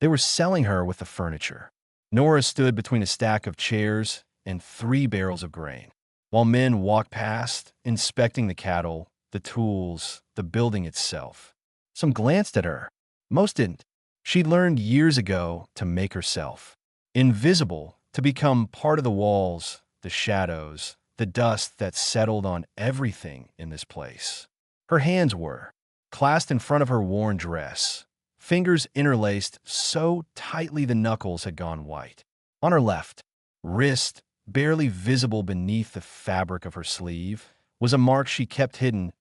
They were selling her with the furniture. Nora stood between a stack of chairs and 3 barrels of grain, while men walked past, inspecting the cattle, the tools, the building itself. Some glanced at her. Most didn't. She'd learned years ago to make herself invisible, to become part of the walls, the shadows, the dust that settled on everything in this place. Her hands were clasped in front of her worn dress, fingers interlaced so tightly the knuckles had gone white. On her left wrist, barely visible beneath the fabric of her sleeve, was a mark she kept hidden,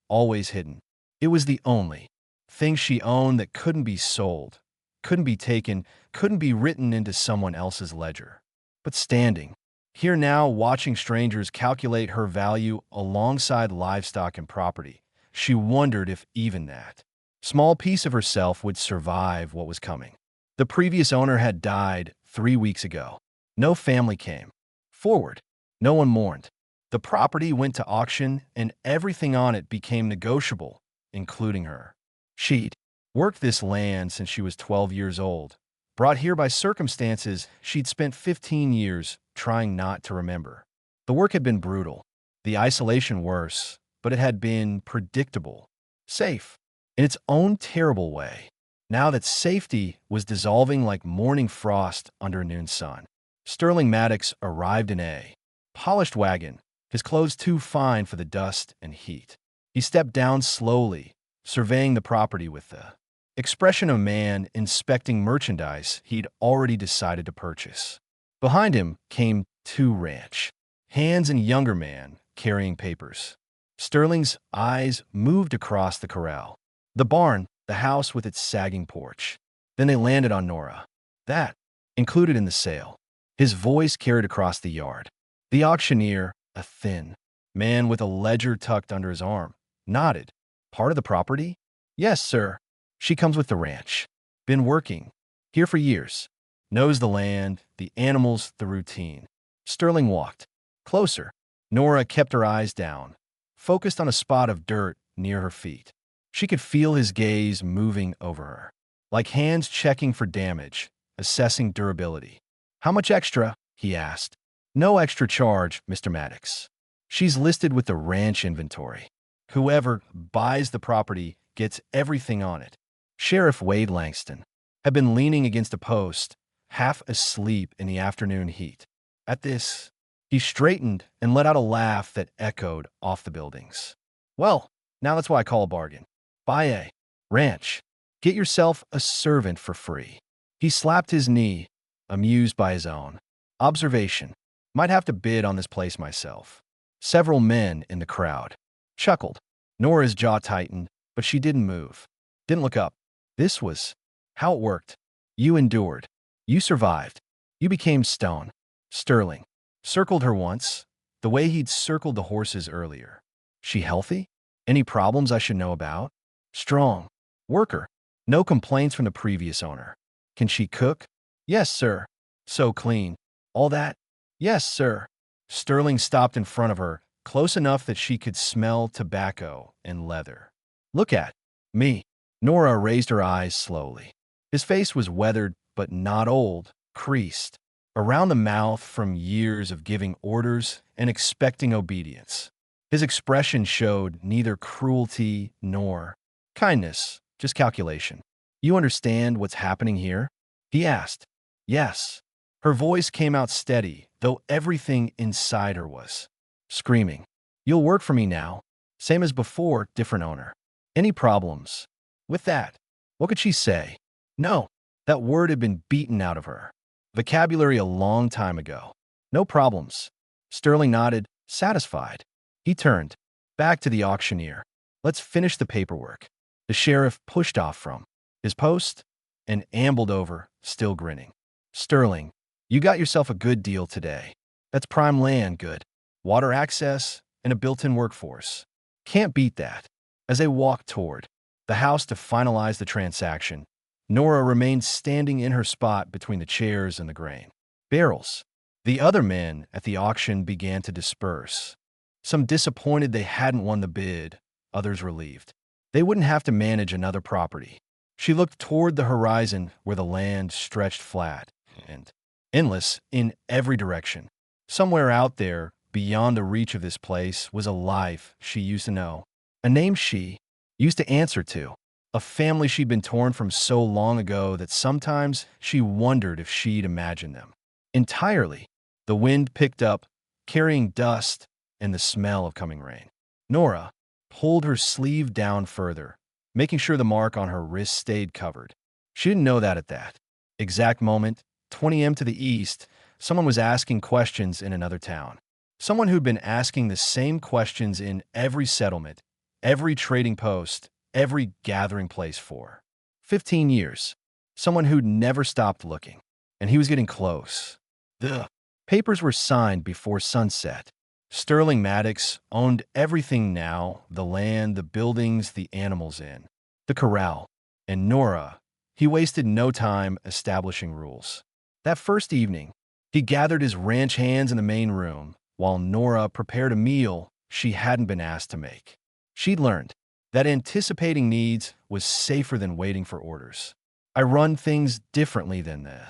always hidden. It was the only thing she owned that couldn't be sold, couldn't be taken, couldn't be written into someone else's ledger. But standing here now, watching strangers calculate her value alongside livestock and property, she wondered if even that small piece of herself would survive what was coming. The previous owner had died 3 weeks ago. No family came forward. No one mourned. The property went to auction, and everything on it became negotiable, including her. She'd worked this land since she was 12 years old, brought here by circumstances she'd spent 15 years trying not to remember. The work had been brutal, the isolation worse, but it had been predictable, safe, in its own terrible way. Now that safety was dissolving like morning frost under a noon sun, Sterling Maddox arrived in a polished wagon, his clothes too fine for the dust and heat. He stepped down slowly, surveying the property with the expression of a man inspecting merchandise he'd already decided to purchase. Behind him came 2 ranch hands and a younger man carrying papers. Sterling's eyes moved across the corral, the barn, the house with its sagging porch. Then they landed on Nora. That, included in the sale. His voice carried across the yard. The auctioneer, a thin man with a ledger tucked under his arm, nodded. Part of the property? Yes, sir. She comes with the ranch. Been working here for years. Knows the land, the animals, the routine. Sterling walked closer. Nora kept her eyes down, focused on a spot of dirt near her feet. She could feel his gaze moving over her, like hands checking for damage, assessing durability. How much extra? He asked. No extra charge, Mr. Maddox. She's listed with the ranch inventory. Whoever buys the property gets everything on it. Sheriff Wade Langston had been leaning against a post, half asleep in the afternoon heat. At this, he straightened and let out a laugh that echoed off the buildings. Well, now that's why I call a bargain. Buy a ranch. Get yourself a servant for free. He slapped his knee, amused by his own observation. Might have to bid on this place myself. Several men in the crowd chuckled. Nora's jaw tightened, but she didn't move, didn't look up. This was how it worked. You endured. You survived. You became stone. Sterling circled her once, the way he'd circled the horses earlier. She healthy? Any problems I should know about? Strong. Worker. No complaints from the previous owner. Can she cook? Yes, sir. So clean. All that? Yes, sir. Sterling stopped in front of her, close enough that she could smell tobacco and leather. Look at me. Nora raised her eyes slowly. His face was weathered, but not old, creased, around the mouth from years of giving orders and expecting obedience. His expression showed neither cruelty nor kindness, just calculation. You understand what's happening here? He asked. Yes. Her voice came out steady, though everything inside her was screaming. You'll work for me now. Same as before, different owner. Any problems with that? What could she say? No. That word had been beaten out of her vocabulary a long time ago. No problems. Sterling nodded, satisfied. He turned back to the auctioneer. Let's finish the paperwork. The sheriff pushed off from his post and ambled over, still grinning. Sterling, you got yourself a good deal today. That's prime land, good. Water access and a built-in workforce. Can't beat that. As they walked toward the house to finalize the transaction, Nora remained standing in her spot between the chairs and the grain barrels. The other men at the auction began to disperse. Some disappointed they hadn't won the bid, others relieved. They wouldn't have to manage another property. She looked toward the horizon where the land stretched flat and endless in every direction. Somewhere out there, beyond the reach of this place, was a life she used to know, a name she used to answer to, a family she'd been torn from so long ago that sometimes she wondered if she'd imagined them. Entirely, the wind picked up, carrying dust and the smell of coming rain. Nora pulled her sleeve down further, making sure the mark on her wrist stayed covered. She didn't know that at that exact moment, 20 m to the east, someone was asking questions in another town. Someone who'd been asking the same questions in every settlement, every trading post, every gathering place for 15 years. Someone who'd never stopped looking. And he was getting close. The papers were signed before sunset. Sterling Maddox owned everything now, the land, the buildings, the animals in the corral. And Nora, he wasted no time establishing rules. That first evening, he gathered his ranch hands in the main room, while Nora prepared a meal she hadn't been asked to make. She'd learned that anticipating needs was safer than waiting for orders. I run things differently than the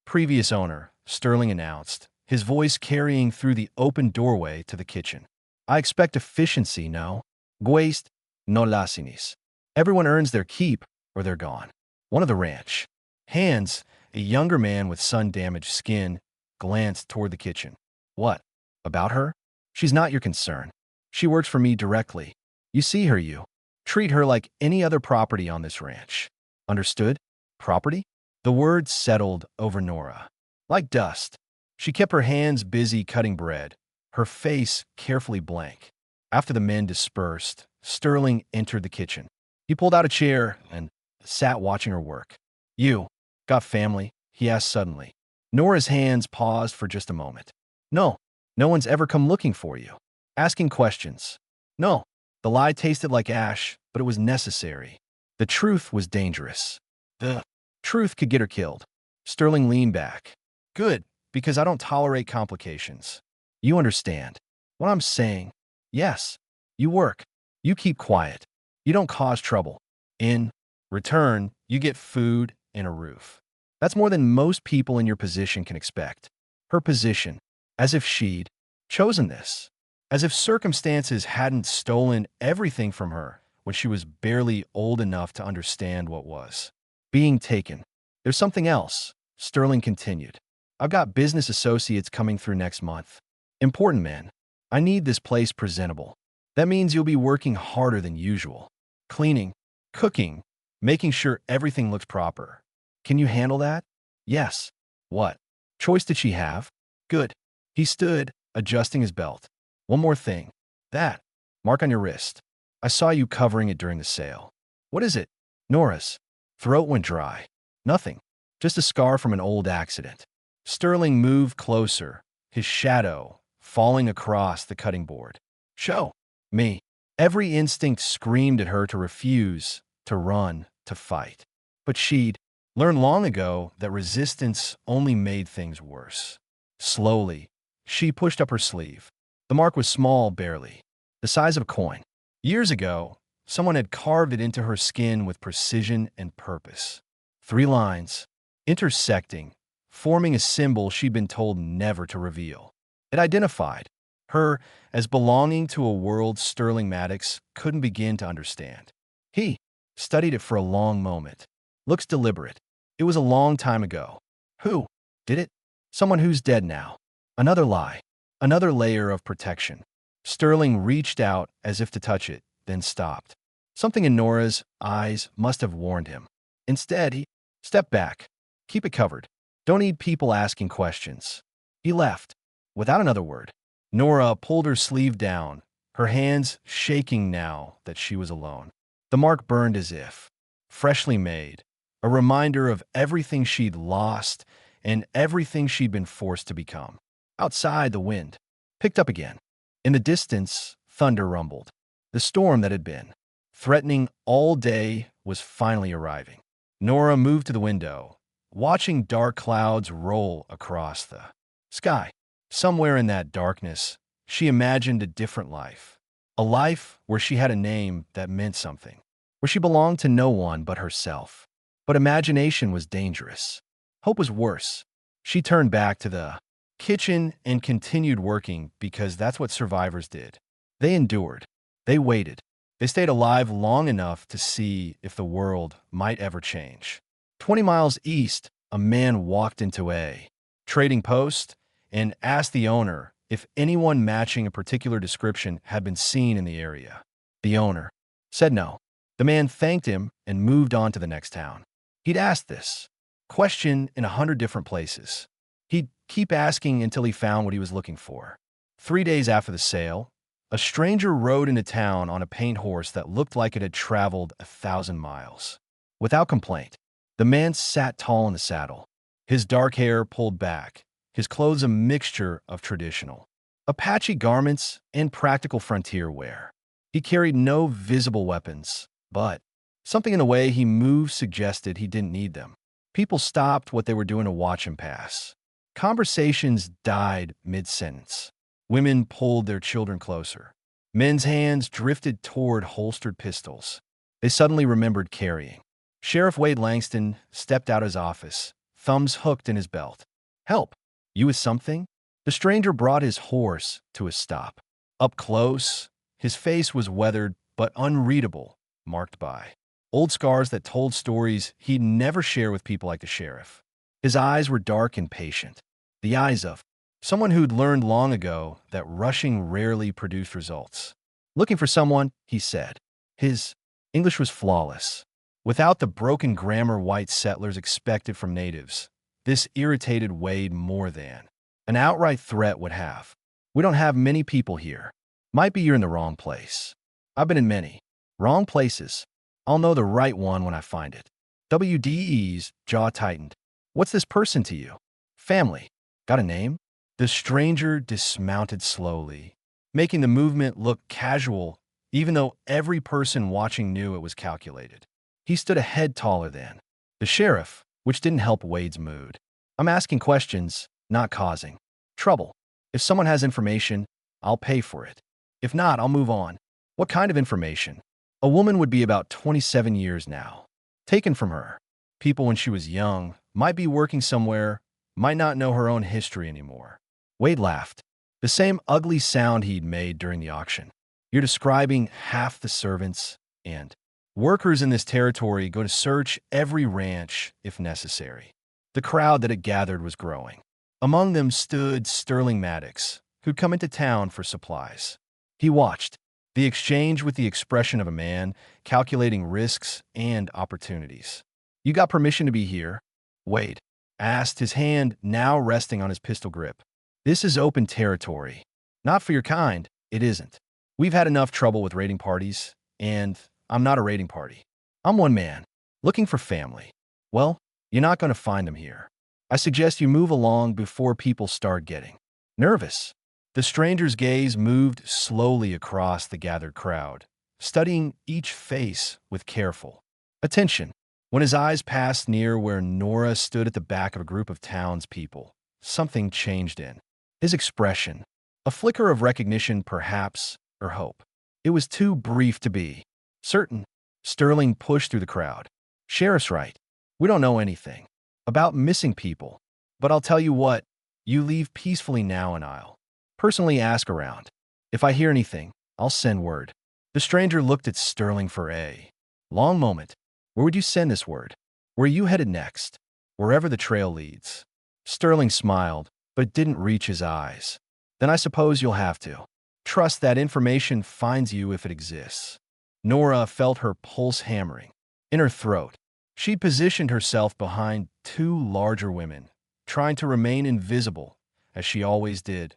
previous owner, Sterling announced, his voice carrying through the open doorway to the kitchen. I expect efficiency, no? Waste, no laziness. Everyone earns their keep or they're gone. One of the ranch hands, a younger man with sun-damaged skin, glanced toward the kitchen. What? About her? She's not your concern. She works for me directly. You see her, you treat her like any other property on this ranch. Understood? Property? The word settled over Nora. Like dust. She kept her hands busy cutting bread, her face carefully blank. After the men dispersed, Sterling entered the kitchen. He pulled out a chair and sat watching her work. You got family? He asked suddenly. Nora's hands paused for just a moment. No, no one's ever come looking for you. Asking questions. No. The lie tasted like ash, but it was necessary. The truth was dangerous. The truth could get her killed. Sterling leaned back. Good, because I don't tolerate complications. You understand what I'm saying? Yes. You work. You keep quiet. You don't cause trouble. In return, you get food and a roof. That's more than most people in your position can expect. Her position, as if she'd chosen this. As if circumstances hadn't stolen everything from her when she was barely old enough to understand what was being taken. There's something else, Sterling continued. I've got business associates coming through next month. Important men. I need this place presentable. That means you'll be working harder than usual. Cleaning, cooking, making sure everything looks proper. Can you handle that? Yes. What choice did she have? Good. He stood, adjusting his belt. One more thing. That mark on your wrist. I saw you covering it during the sale. What is it? Nora's throat went dry. Nothing. Just a scar from an old accident. Sterling moved closer, his shadow falling across the cutting board. Show me. Every instinct screamed at her to refuse, to run, to fight. But she'd learned long ago that resistance only made things worse. Slowly, she pushed up her sleeve. The mark was small, barely, the size of a coin. Years ago, someone had carved it into her skin with precision and purpose. 3 lines, intersecting, forming a symbol she'd been told never to reveal. It identified her as belonging to a world Sterling Maddox couldn't begin to understand. He studied it for a long moment. Looks deliberate. It was a long time ago. Who did it? Someone who's dead now. Another lie. Another layer of protection. Sterling reached out as if to touch it, then stopped. Something in Nora's eyes must have warned him. Instead, he stepped back. Keep it covered. Don't need people asking questions. He left, without another word. Nora pulled her sleeve down, her hands shaking now that she was alone. The mark burned as if freshly made, a reminder of everything she'd lost and everything she'd been forced to become. Outside, the wind picked up again. In the distance, thunder rumbled. The storm that had been threatening all day was finally arriving. Nora moved to the window, watching dark clouds roll across the sky. Somewhere in that darkness, she imagined a different life. A life where she had a name that meant something, where she belonged to no one but herself. But imagination was dangerous. Hope was worse. She turned back to the kitchen and continued working because that's what survivors did. They endured. They waited. They stayed alive long enough to see if the world might ever change. 20 miles east, a man walked into a trading post and asked the owner if anyone matching a particular description had been seen in the area. The owner said no. The man thanked him and moved on to the next town. He'd asked this question in 100 different places. He'd keep asking until he found what he was looking for. 3 days after the sale, a stranger rode into town on a paint horse that looked like it had traveled 1,000 miles. Without complaint, the man sat tall in the saddle, his dark hair pulled back, his clothes a mixture of traditional Apache garments and practical frontier wear. He carried no visible weapons, but something in the way he moved suggested he didn't need them. People stopped what they were doing to watch him pass. Conversations died mid-sentence. Women pulled their children closer. Men's hands drifted toward holstered pistols. They suddenly remembered carrying. Sheriff Wade Langston stepped out of his office, thumbs hooked in his belt. "Help! You with something?" The stranger brought his horse to a stop. Up close, his face was weathered but unreadable, marked by old scars that told stories he'd never share with people like the sheriff. His eyes were dark and patient, the eyes of someone who'd learned long ago that rushing rarely produced results. "Looking for someone," he said. His English was flawless. Without the broken grammar white settlers expected from natives, this irritated Wade more than an outright threat would have. "We don't have many people here. Might be you're in the wrong place." "I've been in many wrong places. I'll know the right one when I find it." WDE's jaw tightened. "What's this person to you?" "Family. Got a name?" The stranger dismounted slowly, making the movement look casual, even though every person watching knew it was calculated. He stood a head taller than the sheriff, which didn't help Wade's mood. "I'm asking questions, not causing trouble. If someone has information, I'll pay for it. If not, I'll move on." "What kind of information?" A woman would be about 27 years now. Taken from her. People when she was young, might be working somewhere, might not know her own history anymore. Wade laughed. The same ugly sound he'd made during the auction. "You're describing half the servants and workers in this territory go to search every ranch if necessary." The crowd that had gathered was growing. Among them stood Sterling Maddox, who'd come into town for supplies. He watched the exchange with the expression of a man calculating risks and opportunities. "You got permission to be here?" Wade asked, his hand now resting on his pistol grip. "This is open territory. Not for your kind, it isn't. We've had enough trouble with raiding parties, and I'm not a raiding party. I'm one man, looking for family. Well, you're not going to find them here. I suggest you move along before people start getting nervous." The stranger's gaze moved slowly across the gathered crowd, studying each face with careful attention. When his eyes passed near where Nora stood at the back of a group of townspeople, something changed in his expression. A flicker of recognition, perhaps, or hope. It was too brief to be certain. Sterling pushed through the crowd. "Sheriff's right. We don't know anything about missing people. But I'll tell you what, you leave peacefully now and I'll personally ask around. If I hear anything, I'll send word." The stranger looked at Sterling for a long moment. "Where would you send this word? Where are you headed next?" "Wherever the trail leads." Sterling smiled, but didn't reach his eyes. "Then I suppose you'll have to trust that information finds you if it exists." Nora felt her pulse hammering in her throat. She positioned herself behind two larger women, trying to remain invisible, as she always did.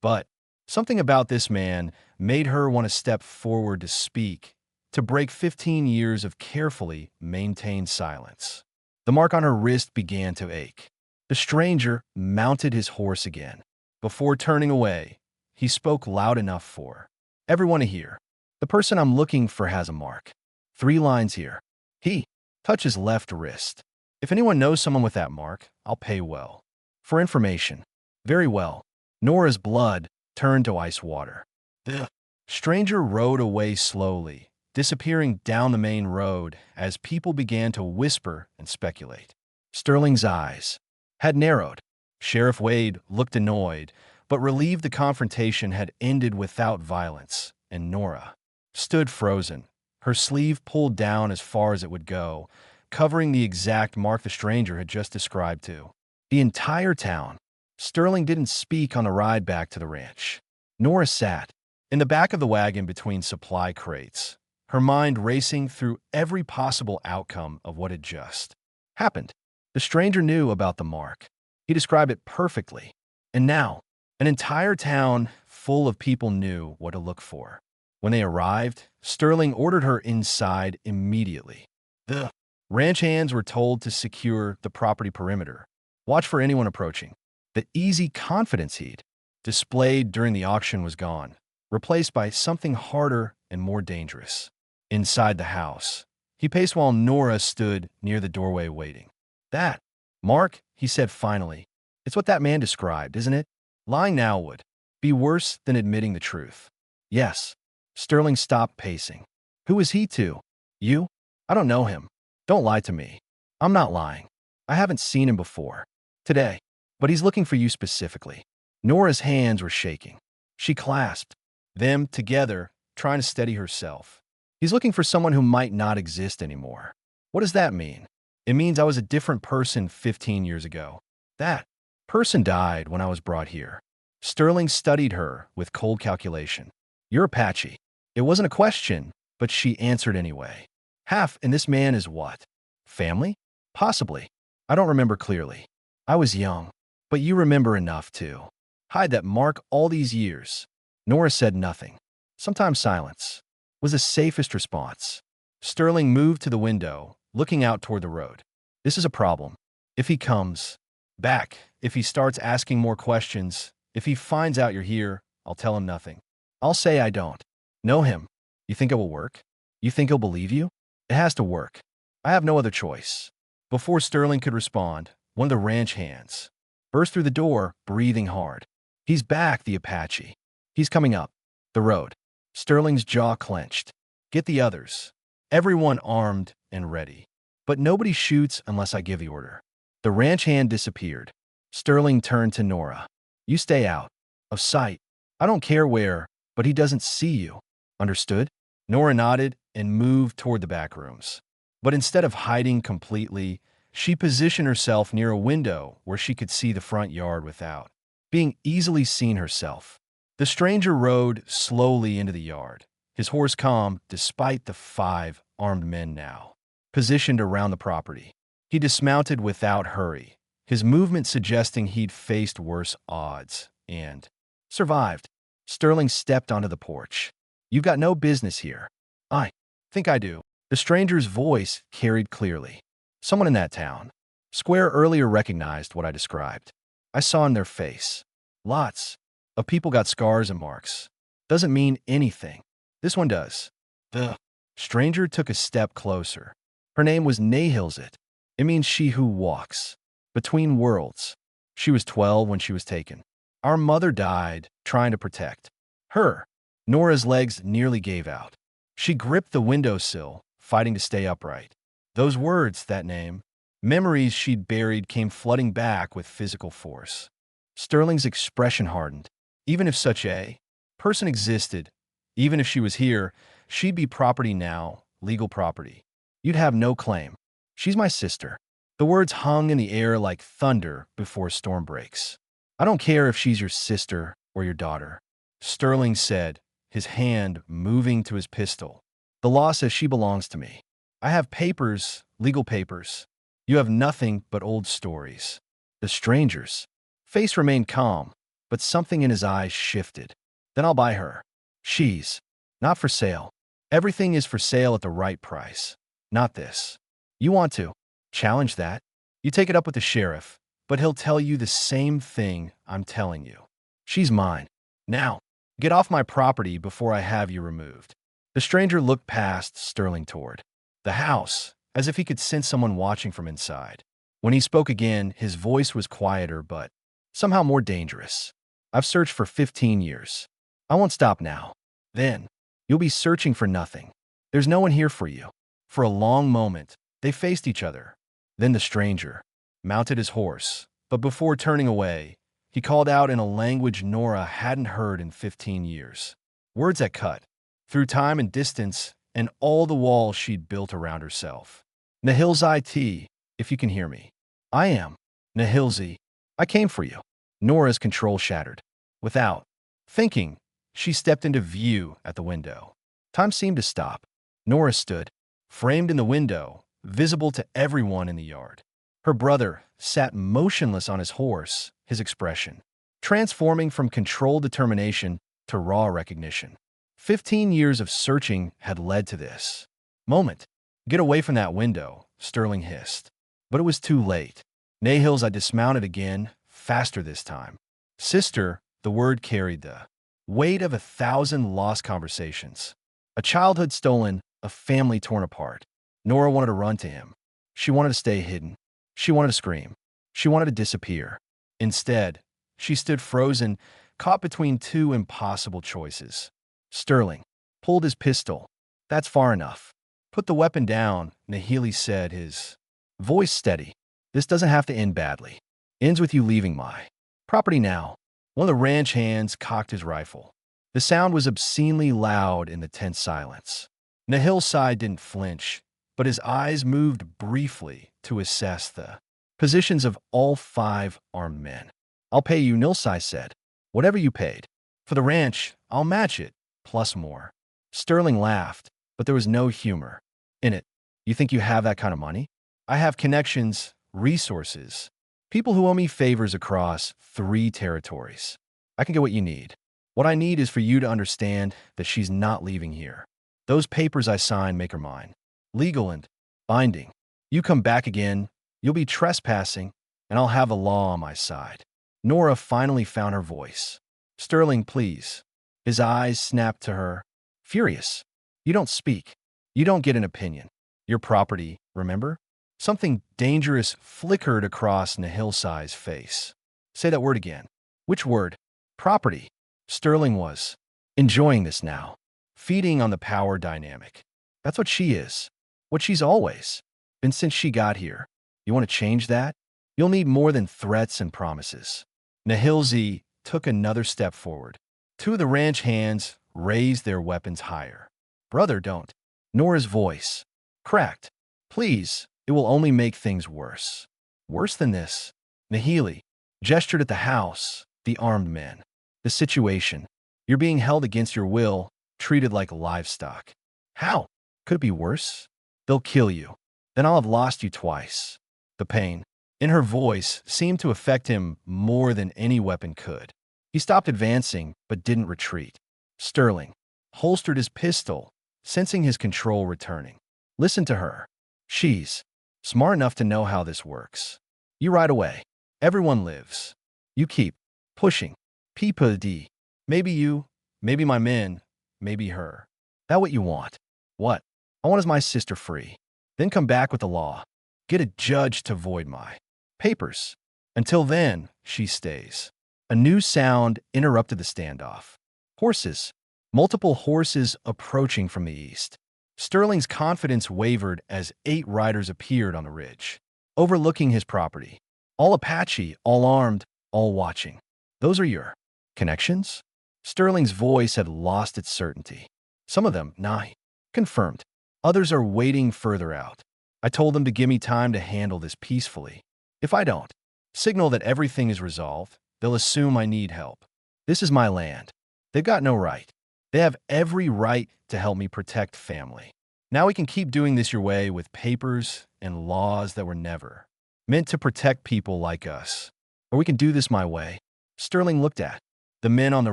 But something about this man made her want to step forward to speak, to break 15 years of carefully maintained silence. The mark on her wrist began to ache. The stranger mounted his horse again. Before turning away, he spoke loud enough for everyone to hear. "The person I'm looking for has a mark. 3 lines here." He touched his left wrist. "If anyone knows someone with that mark, I'll pay well. For information." "Very well." Nora's blood turned to ice water. The stranger rode away slowly, disappearing down the main road as people began to whisper and speculate. Sterling's eyes had narrowed. Sheriff Wade looked annoyed, but relieved the confrontation had ended without violence, and Nora stood frozen, her sleeve pulled down as far as it would go, covering the exact mark the stranger had just described to the entire town. Sterling didn't speak on the ride back to the ranch. Nora sat in the back of the wagon between supply crates, her mind racing through every possible outcome of what had just happened. The stranger knew about the mark. He described it perfectly. And now, an entire town full of people knew what to look for. When they arrived, Sterling ordered her inside immediately. The ranch hands were told to secure the property perimeter, watch for anyone approaching. The easy confidence he'd displayed during the auction was gone, replaced by something harder and more dangerous. Inside the house, he paced while Nora stood near the doorway waiting. "That, Mark," he said finally, "it's what that man described, isn't it? Lying now would be worse than admitting the truth." "Yes." Sterling stopped pacing. "Who is he to you?" "I don't know him. Don't lie to me." "I'm not lying. I haven't seen him before today, but he's looking for you specifically." Nora's hands were shaking. She clasped them together, trying to steady herself. "He's looking for someone who might not exist anymore." "What does that mean?" "It means I was a different person 15 years ago. That person died when I was brought here." Sterling studied her with cold calculation. "You're Apache." It wasn't a question, but she answered anyway. "Half, and this man is what? Family? Possibly. I don't remember clearly. I was young, but you remember enough to hide that mark all these years." Nora said nothing. Sometimes silence was the safest response. Sterling moved to the window, looking out toward the road. "This is a problem. If he comes back, if he starts asking more questions, if he finds out you're here, I'll tell him nothing. I'll say I don't know him. You think it will work? You think he'll believe you?" "It has to work. I have no other choice." Before Sterling could respond, one of the ranch hands burst through the door, breathing hard. "He's back, the Apache. He's coming up the road." Sterling's jaw clenched. "Get the others. Everyone armed and ready. But nobody shoots unless I give the order." The ranch hand disappeared. Sterling turned to Nora. "You stay out of sight. I don't care where, but he doesn't see you. Understood?" Nora nodded and moved toward the back rooms. But instead of hiding completely, she positioned herself near a window where she could see the front yard without being easily seen herself. The stranger rode slowly into the yard, his horse calm despite the 5 armed men now positioned around the property. He dismounted without hurry, his movement suggesting he'd faced worse odds and survived. Sterling stepped onto the porch. "You've got no business here." "I think I do." The stranger's voice carried clearly. "Someone in that town square earlier recognized what I described. I saw in their face. Lots of people got scars and marks. Doesn't mean anything. This one does." The stranger took a step closer. "Her name was Nahilzit. It means she who walks between worlds. She was 12 when she was taken. Our mother died trying to protect her." Nora's legs nearly gave out. She gripped the windowsill, fighting to stay upright. Those words, that name, memories she'd buried came flooding back with physical force. Sterling's expression hardened. Even if such a person existed, even if she was here, she'd be property now, legal property. You'd have no claim. "She's my sister." The words hung in the air like thunder before a storm breaks. "I don't care if she's your sister or your daughter," Sterling said, his hand moving to his pistol. "The law says she belongs to me. I have papers, legal papers. You have nothing but old stories." The stranger's face remained calm, but something in his eyes shifted. "Then I'll buy her. She's not for sale. Everything is for sale at the right price. Not this. You want to challenge that? You take it up with the sheriff, but he'll tell you the same thing I'm telling you. She's mine. Now, get off my property before I have you removed." The stranger looked past Sterling toward the house, as if he could sense someone watching from inside. When he spoke again, his voice was quieter but somehow more dangerous. "I've searched for 15 years. I won't stop now. Then, you'll be searching for nothing. There's no one here for you. For a long moment, they faced each other. Then the stranger mounted his horse, but before turning away, he called out in a language Nora hadn't heard in 15 years. Words that cut through time and distance and all the walls she'd built around herself. Nahilzi T, if you can hear me. I am. Nahilzi, I came for you. Nora's control shattered. Without thinking, she stepped into view at the window. Time seemed to stop. Nora stood, framed in the window, visible to everyone in the yard. Her brother sat motionless on his horse, his expression transforming from controlled determination to raw recognition. 15 years of searching had led to this moment. Get away from that window, Sterling hissed. But it was too late. Nahil's I dismounted again, faster this time. Sister, the word carried the weight of 1,000 lost conversations. A childhood stolen, a family torn apart. Nora wanted to run to him. She wanted to stay hidden. She wanted to scream. She wanted to disappear. Instead, she stood frozen, caught between two impossible choices. Sterling pulled his pistol. That's far enough. Put the weapon down, Nahili said, his voice steady. This doesn't have to end badly. Ends with you leaving my property now. One of the ranch hands cocked his rifle. The sound was obscenely loud in the tense silence. Nahil's side didn't flinch, but his eyes moved briefly to assess the positions of all 5 armed men. I'll pay you, Nilsai said. Whatever you paid. For the ranch, I'll match it, plus more. Sterling laughed, but there was no humor in it. You think you have that kind of money? I have connections, resources, people who owe me favors across 3 territories. I can get what you need. What I need is for you to understand that she's not leaving here. Those papers I signed make her mine. Legal and binding. You come back again, you'll be trespassing, and I'll have the law on my side. Nora finally found her voice. Sterling, please. His eyes snapped to her. Furious. You don't speak. You don't get an opinion. Your property, remember? Something dangerous flickered across Nahilsai's face. Say that word again. Which word? Property. Sterling was enjoying this now, feeding on the power dynamic. That's what she is. What she's always been since she got here. You want to change that? You'll need more than threats and promises. Nahilzi took another step forward. 2 of the ranch hands raised their weapons higher. Brother, don't. Nora's voice cracked. Please, it will only make things worse. Worse than this. Nahili gestured at the house, the armed men. The situation. You're being held against your will, treated like livestock. How? Could it be worse? They'll kill you. Then I'll have lost you twice. The pain in her voice seemed to affect him more than any weapon could. He stopped advancing, but didn't retreat. Sterling holstered his pistol, sensing his control returning. Listen to her. She's smart enough to know how this works. You ride away. Everyone lives. You keep pushing. P.P.D. Maybe you, maybe my men, maybe her. That what you want? What? I want is my sister free. Then come back with the law. Get a judge to void my papers. Until then, she stays. A new sound interrupted the standoff. Horses. Multiple horses approaching from the east. Sterling's confidence wavered as 8 riders appeared on the ridge, overlooking his property. All Apache, all armed, all watching. Those are your connections? Sterling's voice had lost its certainty. Some of them, nah, confirmed. Others are waiting further out. I told them to give me time to handle this peacefully. If I don't signal that everything is resolved, they'll assume I need help. This is my land. They've got no right. They have every right to help me protect family. Now we can keep doing this your way with papers and laws that were never meant to protect people like us. Or we can do this my way. Sterling looked at the men on the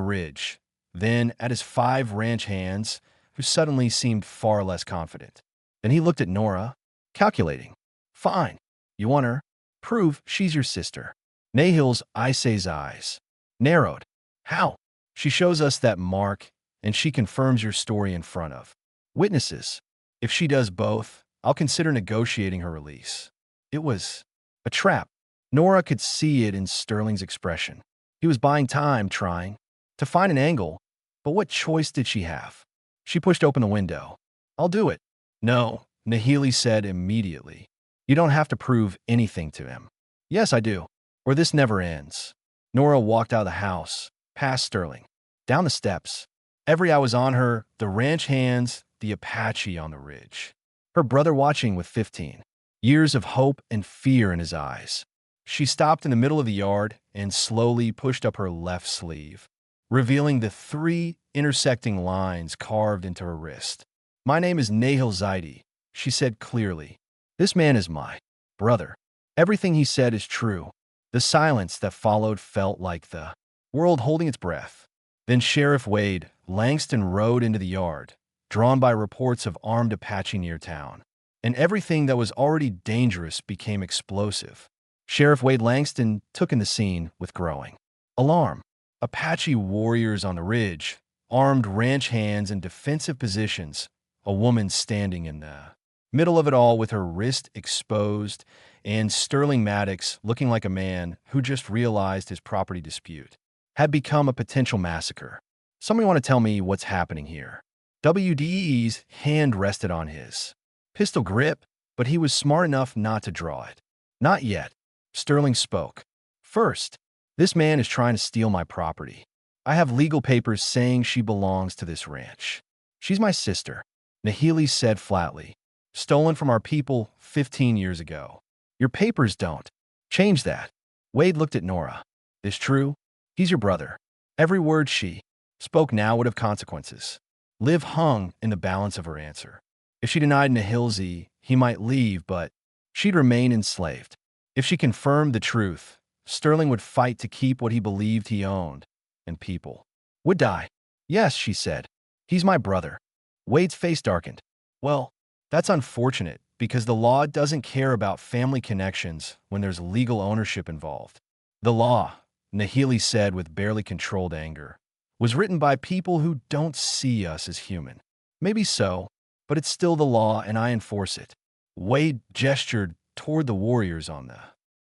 ridge, then at his 5 ranch hands, who suddenly seemed far less confident. Then he looked at Nora, calculating. Fine. You want her? Prove she's your sister. Nahil's Isay's eyes narrowed. How? She shows us that mark, and she confirms your story in front of witnesses. If she does both, I'll consider negotiating her release. It was a trap. Nora could see it in Sterling's expression. He was buying time, trying to find an angle, but what choice did she have? She pushed open the window. I'll do it. No, Nahili said immediately. You don't have to prove anything to him. Yes, I do. Or this never ends. Nora walked out of the house, past Sterling, down the steps. Every eye was on her, the ranch hands, the Apache on the ridge. Her brother watching with 15 years of hope and fear in his eyes. She stopped in the middle of the yard and slowly pushed up her left sleeve, revealing the 3 intersecting lines carved into her wrist. My name is Nahil Zaidi, she said clearly. This man is my brother. Everything he said is true. The silence that followed felt like the world holding its breath. Then Sheriff Wade Langston rode into the yard, drawn by reports of armed Apache near town. And everything that was already dangerous became explosive. Sheriff Wade Langston took in the scene with growing alarm. Apache warriors on the ridge, armed ranch hands in defensive positions, a woman standing in the middle of it all with her wrist exposed, and Sterling Maddox looking like a man who just realized his property dispute had become a potential massacre. Somebody want to tell me what's happening here? WDE's hand rested on his pistol grip, but he was smart enough not to draw it. Not yet. Sterling spoke. First, this man is trying to steal my property. I have legal papers saying she belongs to this ranch. She's my sister, Nahili said flatly. Stolen from our people 15 years ago. Your papers don't change that. Wade looked at Nora. This true? He's your brother. Every word she spoke now would have consequences. Liv hung in the balance of her answer. If she denied Nahilzi, he might leave, but she'd remain enslaved. If she confirmed the truth, Sterling would fight to keep what he believed he owned, and people would die. Yes, she said. He's my brother. Wade's face darkened. Well, that's unfortunate, because the law doesn't care about family connections when there's legal ownership involved. The law, Nahili said with barely controlled anger, was written by people who don't see us as human. Maybe so, but it's still the law and I enforce it. Wade gestured toward the warriors on the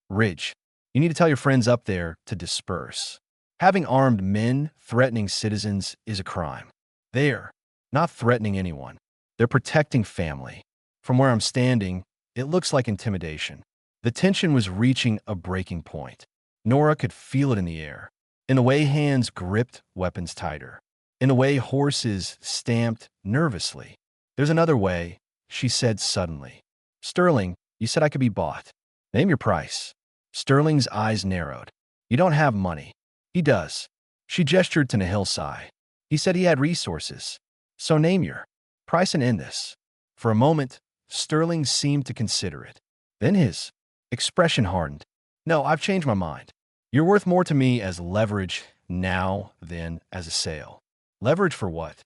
ridge. You need to tell your friends up there to disperse. Having armed men threatening citizens is a crime. They're not threatening anyone. They're protecting family. From where I'm standing, it looks like intimidation. The tension was reaching a breaking point. Nora could feel it in the air, in the way hands gripped weapons tighter, in the way horses stamped nervously. There's another way, she said suddenly. Sterling, you said I could be bought. Name your price. Sterling's eyes narrowed. You don't have money. He does. She gestured to Nahilsai. He said he had resources. So name your price and end this. For a moment, Sterling seemed to consider it. Then his expression hardened. No, I've changed my mind. You're worth more to me as leverage now than as a sale. Leverage for what?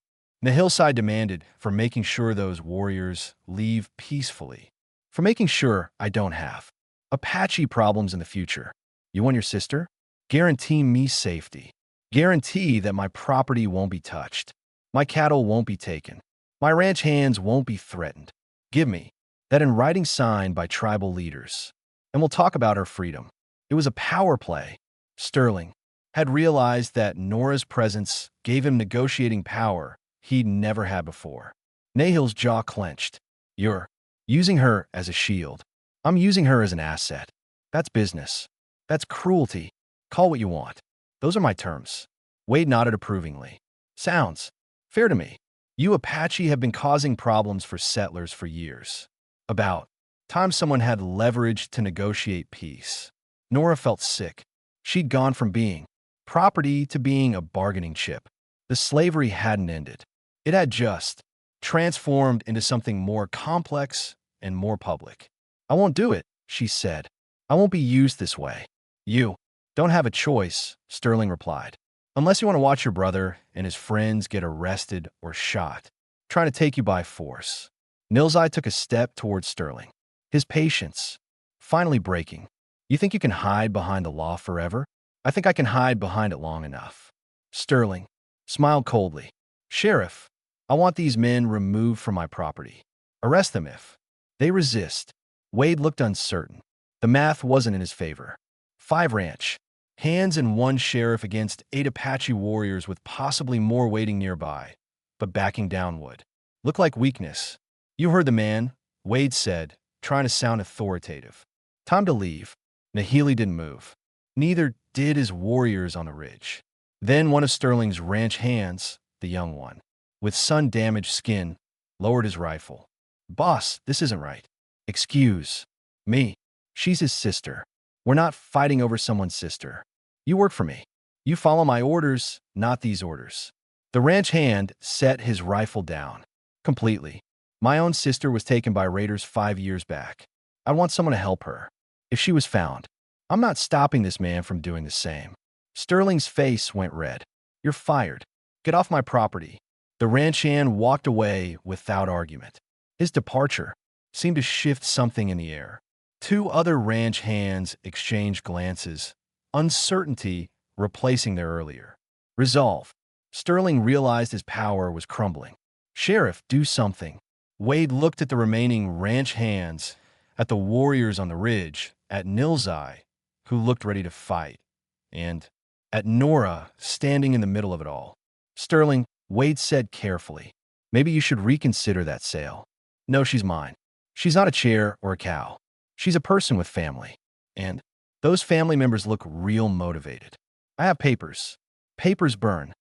Nahilsai demanded, for making sure those warriors leave peacefully. For making sure I don't have Apache problems in the future. You want your sister? Guarantee me safety. Guarantee that my property won't be touched. My cattle won't be taken. My ranch hands won't be threatened. Give me that in writing signed by tribal leaders. And we'll talk about our freedom. It was a power play. Sterling had realized that Nora's presence gave him negotiating power he'd never had before. Nahil's jaw clenched. You're using her as a shield. I'm using her as an asset. That's business. That's cruelty. Call what you want. Those are my terms. Wade nodded approvingly. Sounds fair to me. You Apache have been causing problems for settlers for years. About time someone had leverage to negotiate peace. Nora felt sick. She'd gone from being property to being a bargaining chip. The slavery hadn't ended. It had just transformed into something more complex and more public. I won't do it, she said. I won't be used this way. You don't have a choice, Sterling replied. Unless you want to watch your brother and his friends get arrested or shot, trying to take you by force. Nilzai took a step towards Sterling, his patience finally breaking. You think you can hide behind the law forever? I think I can hide behind it long enough. Sterling smiled coldly. Sheriff, I want these men removed from my property. Arrest them if they resist. Wade looked uncertain. The math wasn't in his favor. 5 ranch hands and 1 sheriff against 8 Apache warriors with possibly more waiting nearby, but backing down would Look like weakness. You heard the man, Wade said, trying to sound authoritative. Time to leave. Nahili didn't move. Neither did his warriors on the ridge. Then one of Sterling's ranch hands, the young one, with sun-damaged skin, lowered his rifle. Boss, this isn't right. Excuse me. She's his sister. We're not fighting over someone's sister. You work for me. You follow my orders, not these orders. The ranch hand set his rifle down. Completely. My own sister was taken by raiders 5 years back. I want someone to help her. If she was found, I'm not stopping this man from doing the same. Sterling's face went red. You're fired. Get off my property. The ranch hand walked away without argument. His departure seemed to shift something in the air. 2 other ranch hands exchanged glances, uncertainty replacing their earlier resolve. Sterling realized his power was crumbling. Sheriff, do something. Wade looked at the remaining ranch hands, at the warriors on the ridge, at Nilzai, who looked ready to fight, and at Nora, standing in the middle of it all. Sterling, Wade said carefully, maybe you should reconsider that sale. No, she's mine. She's not a chair or a cow. She's a person with family. And those family members look real motivated. I have papers. Papers burn.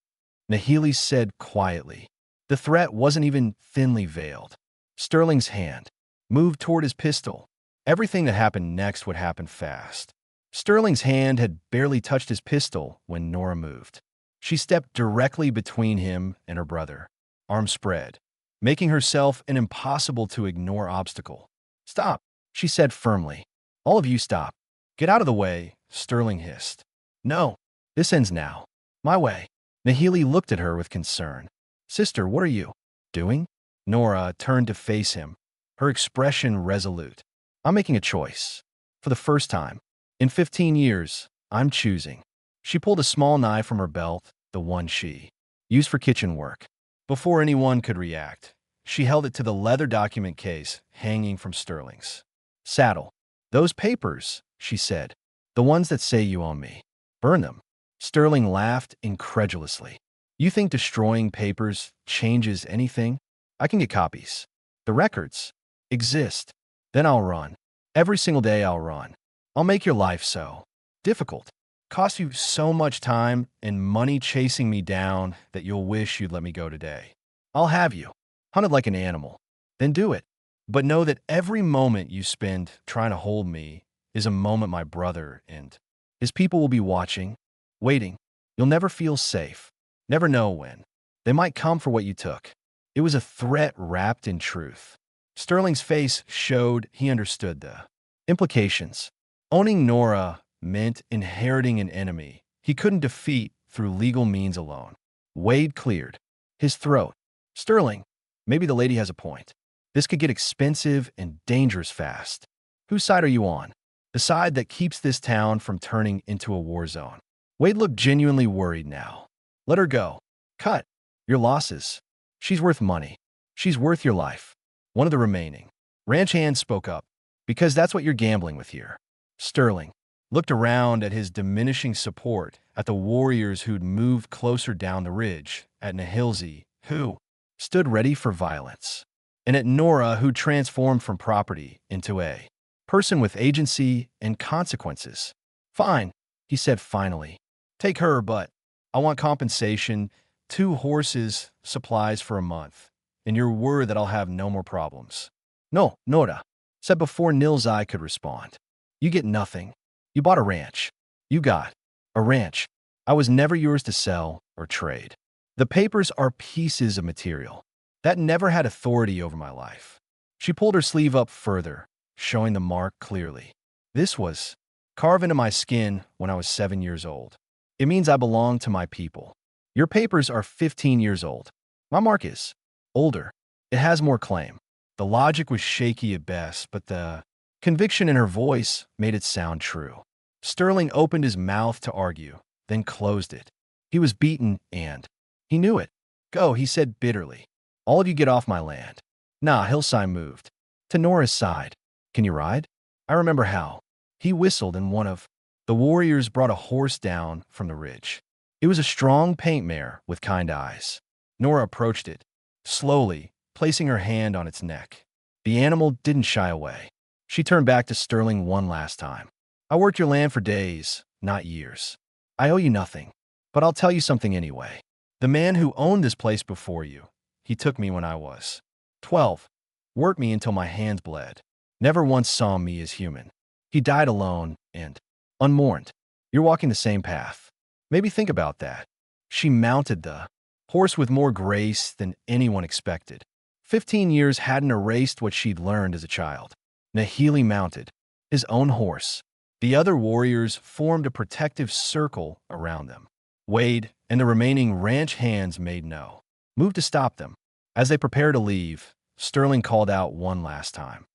Nahili said quietly. The threat wasn't even thinly veiled. Sterling's hand moved toward his pistol. Everything that happened next would happen fast. Sterling's hand had barely touched his pistol when Nora moved. She stepped directly between him and her brother, arms spread, making herself an impossible-to-ignore obstacle. Stop, she said firmly. All of you stop. Get out of the way, Sterling hissed. No, this ends now. My way. Nahili looked at her with concern. Sister, what are you doing? Nora turned to face him, her expression resolute. I'm making a choice. For the first time. In 15 years, I'm choosing. She pulled a small knife from her belt, the one she used for kitchen work. Before anyone could react, she held it to the leather document case hanging from Sterling's saddle. Those papers, she said, the ones that say you own me. Burn them. Sterling laughed incredulously. You think destroying papers changes anything? I can get copies. The records exist. Then I'll run. Every single day I'll run. I'll make your life so difficult. Cost you so much time and money chasing me down that you'll wish you'd let me go today. I'll have you, hunted like an animal. Then do it. But know that every moment you spend trying to hold me is a moment my brother and his people will be watching, waiting. You'll never feel safe. Never know when. They might come for what you took. It was a threat wrapped in truth. Sterling's face showed he understood the implications. Owning Nora meant inheriting an enemy he couldn't defeat through legal means alone. Wade cleared his throat. Sterling, maybe the lady has a point. This could get expensive and dangerous fast. Whose side are you on? The side that keeps this town from turning into a war zone. Wade looked genuinely worried now. Let her go. Cut your losses. She's worth money. She's worth your life. One of the remaining ranch hands spoke up. Because that's what you're gambling with here. Sterling looked around at his diminishing support, at the warriors who'd moved closer down the ridge, at Nahilzi, who stood ready for violence, and at Nora, who transformed from property into a person with agency and consequences. Fine, he said finally. Take her, but I want compensation, 2 horses, supplies for a month, and your word that I'll have no more problems. No, Nora said before Nilzai could respond. You get nothing. You bought a ranch. You got a ranch. I was never yours to sell or trade. The papers are pieces of material that never had authority over my life. She pulled her sleeve up further, showing the mark clearly. This was carved into my skin when I was 7 years old. It means I belong to my people. Your papers are 15 years old. My mark is older. It has more claim. The logic was shaky at best, but the conviction in her voice made it sound true. Sterling opened his mouth to argue, then closed it. He was beaten, and he knew it. Go, he said bitterly. All of you get off my land. Nah, Hillside moved to Nora's side. Can you ride? I remember how. He whistled, and one of the warriors brought a horse down from the ridge. It was a strong paint mare with kind eyes. Nora approached it, slowly, placing her hand on its neck. The animal didn't shy away. She turned back to Sterling one last time. I worked your land for days, not years. I owe you nothing, but I'll tell you something anyway. The man who owned this place before you, he took me when I was 12, worked me until my hands bled, never once saw me as human. He died alone and unmourned. You're walking the same path. Maybe think about that. She mounted the horse with more grace than anyone expected. 15 years hadn't erased what she'd learned as a child. Nahili mounted his own horse. The other warriors formed a protective circle around them. Wade and the remaining ranch hands made no move to stop them. As they prepared to leave, Sterling called out one last time.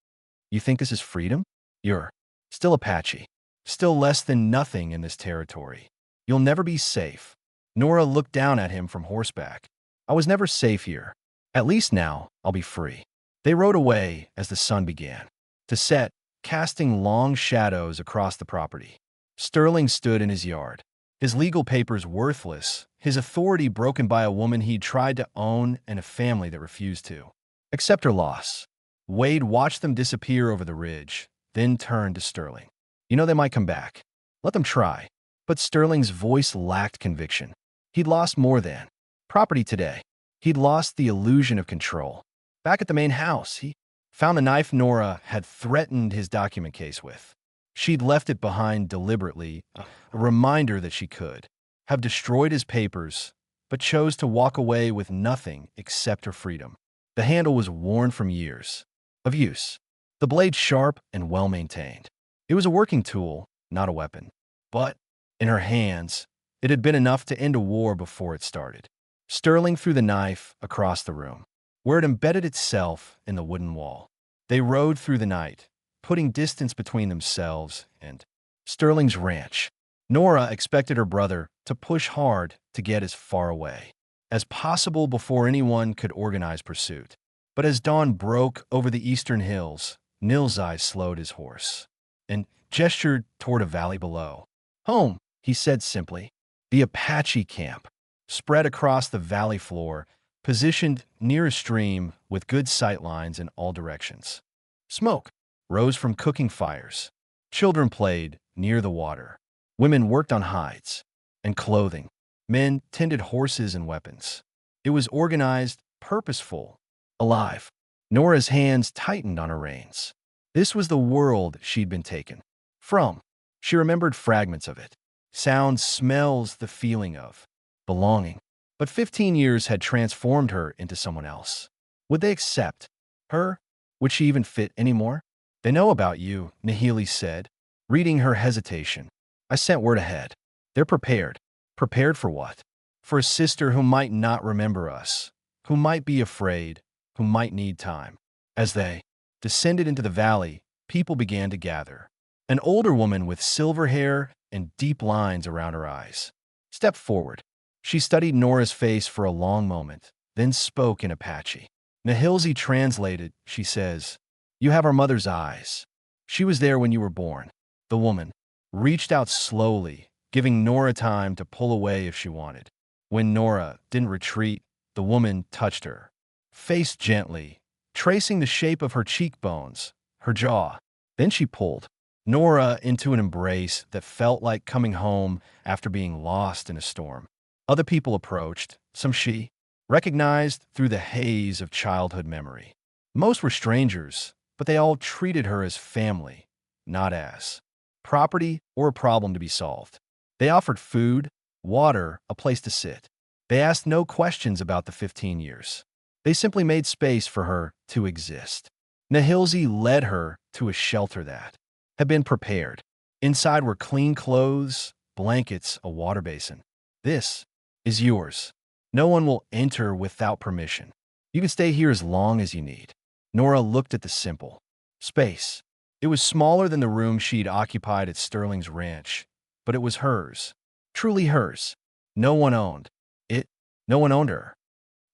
You think this is freedom? You're still Apache. Still less than nothing in this territory. You'll never be safe. Nora looked down at him from horseback. I was never safe here. At least now, I'll be free. They rode away as the sun began to set, casting long shadows across the property. Sterling stood in his yard, his legal papers worthless, his authority broken by a woman he'd tried to own and a family that refused to accept her loss. Wade watched them disappear over the ridge, then turned to Sterling. You know they might come back. Let them try. But Sterling's voice lacked conviction. He'd lost more than property today. He'd lost the illusion of control. Back at the main house, he found the knife Nora had threatened his document case with. She'd left it behind deliberately, a reminder that she could have destroyed his papers, but chose to walk away with nothing except her freedom. The handle was worn from years of use, the blade sharp and well-maintained. It was a working tool, not a weapon. But in her hands, it had been enough to end a war before it started. Sterling threw the knife across the room, where it embedded itself in the wooden wall. They rode through the night, putting distance between themselves and Sterling's ranch. Nora expected her brother to push hard to get as far away as possible before anyone could organize pursuit. But as dawn broke over the eastern hills, Nilzai slowed his horse and gestured toward a valley below. Home, he said simply. The Apache camp, spread across the valley floor, positioned near a stream with good sight lines in all directions. Smoke rose from cooking fires. Children played near the water. Women worked on hides and clothing. Men tended horses and weapons. It was organized, purposeful, alive. Nora's hands tightened on her reins. This was the world she'd been taken from. She remembered fragments of it. Sounds, smells, the feeling of belonging. But 15 years had transformed her into someone else. Would they accept her? Would she even fit anymore? They know about you, Nahili said, reading her hesitation. I sent word ahead. They're prepared. Prepared for what? For a sister who might not remember us, who might be afraid, who might need time. As they descended into the valley, people began to gather. An older woman with silver hair and deep lines around her eyes stepped forward. She studied Nora's face for a long moment, then spoke in Apache. Nahilzi translated, she says, You have our mother's eyes. She was there when you were born. The woman reached out slowly, giving Nora time to pull away if she wanted. When Nora didn't retreat, the woman touched her face gently, tracing the shape of her cheekbones, her jaw. Then she pulled Nora into an embrace that felt like coming home after being lost in a storm. Other people approached, some she recognized through the haze of childhood memory. Most were strangers, but they all treated her as family, not as property or a problem to be solved. They offered food, water, a place to sit. They asked no questions about the 15 years. They simply made space for her to exist. Nahilzi led her to a shelter that had been prepared. Inside were clean clothes, blankets, a water basin. This is yours. No one will enter without permission. You can stay here as long as you need. Nora looked at the simple space. It was smaller than the room she'd occupied at Sterling's ranch, but it was hers. Truly hers. No one owned it. No one owned her.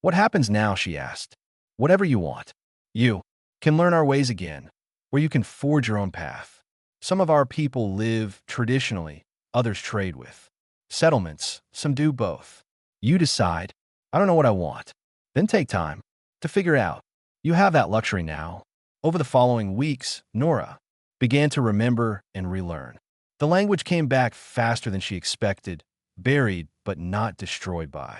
What happens now, she asked. Whatever you want. You can learn our ways again, where you can forge your own path. Some of our people live traditionally, others trade with settlements, some do both. You decide. I don't know what I want. Then take time to figure out. You have that luxury now. Over the following weeks, Nora began to remember and relearn. The language came back faster than she expected, buried but not destroyed by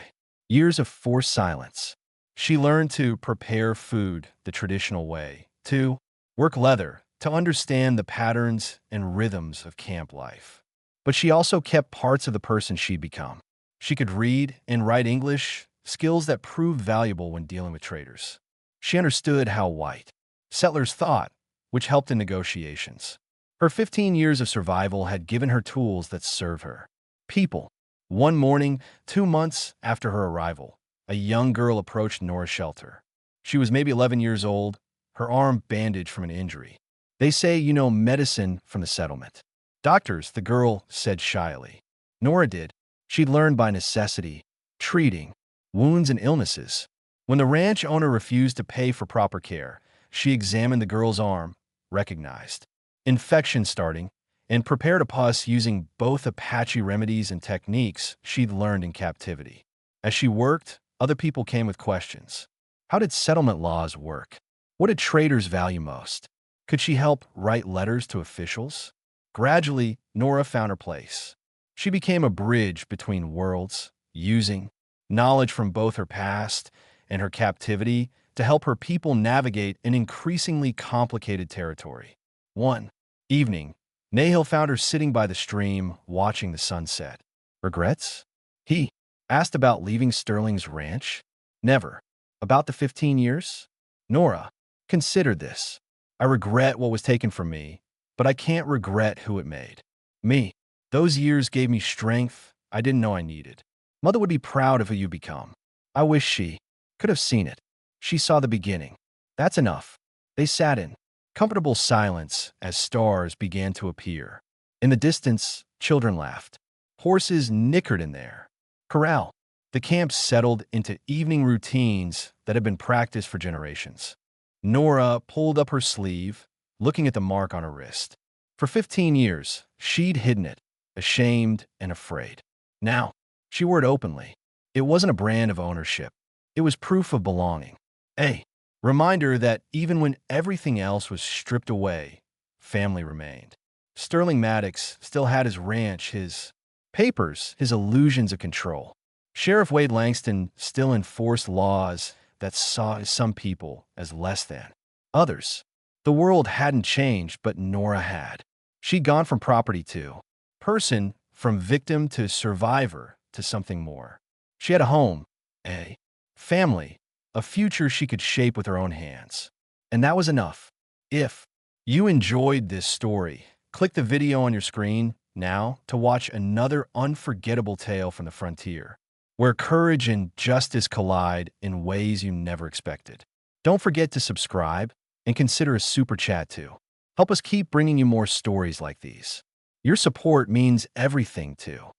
years of forced silence. She learned to prepare food the traditional way, to work leather, to understand the patterns and rhythms of camp life. But she also kept parts of the person she'd become. She could read and write English, skills that proved valuable when dealing with traders. She understood how white settlers thought, which helped in negotiations. Her 15 years of survival had given her tools that serve her. People. One morning, 2 months after her arrival, a young girl approached Nora's shelter. She was maybe 11 years old, her arm bandaged from an injury. They say you know medicine from the settlement. Doctors, the girl said shyly. Nora did. She'd learned by necessity, treating wounds and illnesses. When the ranch owner refused to pay for proper care, she examined the girl's arm, recognized infection starting, and prepared a pus using both Apache remedies and techniques she'd learned in captivity. As she worked, other people came with questions. How did settlement laws work? What did traders value most? Could she help write letters to officials? Gradually, Nora found her place. She became a bridge between worlds, using knowledge from both her past and her captivity to help her people navigate an increasingly complicated territory. One evening, Nahil found her sitting by the stream, watching the sunset. Regrets? He asked about leaving Sterling's ranch. Never. About the 15 years? Nora considered this. I regret what was taken from me, but I can't regret who it made. Me. Those years gave me strength I didn't know I needed. Mother would be proud of who you become. I wish she could have seen it. She saw the beginning. That's enough. They sat in comfortable silence as stars began to appear. In the distance, children laughed. Horses nickered in their corral. The camp settled into evening routines that had been practiced for generations. Nora pulled up her sleeve, looking at the mark on her wrist. For 15 years, she'd hidden it, ashamed and afraid. Now, she wore it openly. It wasn't a brand of ownership. It was proof of belonging. A reminder that even when everything else was stripped away, family remained. Sterling Maddox still had his ranch, his papers, his illusions of control. Sheriff Wade Langston still enforced laws that saw some people as less than others. The world hadn't changed, but Nora had. She'd gone from property to person, from victim to survivor to something more. She had a home, a family, a future she could shape with her own hands. And that was enough. If you enjoyed this story, click the video on your screen now to watch another unforgettable tale from the frontier, where courage and justice collide in ways you never expected. Don't forget to subscribe and consider a super chat too. Help us keep bringing you more stories like these. Your support means everything too.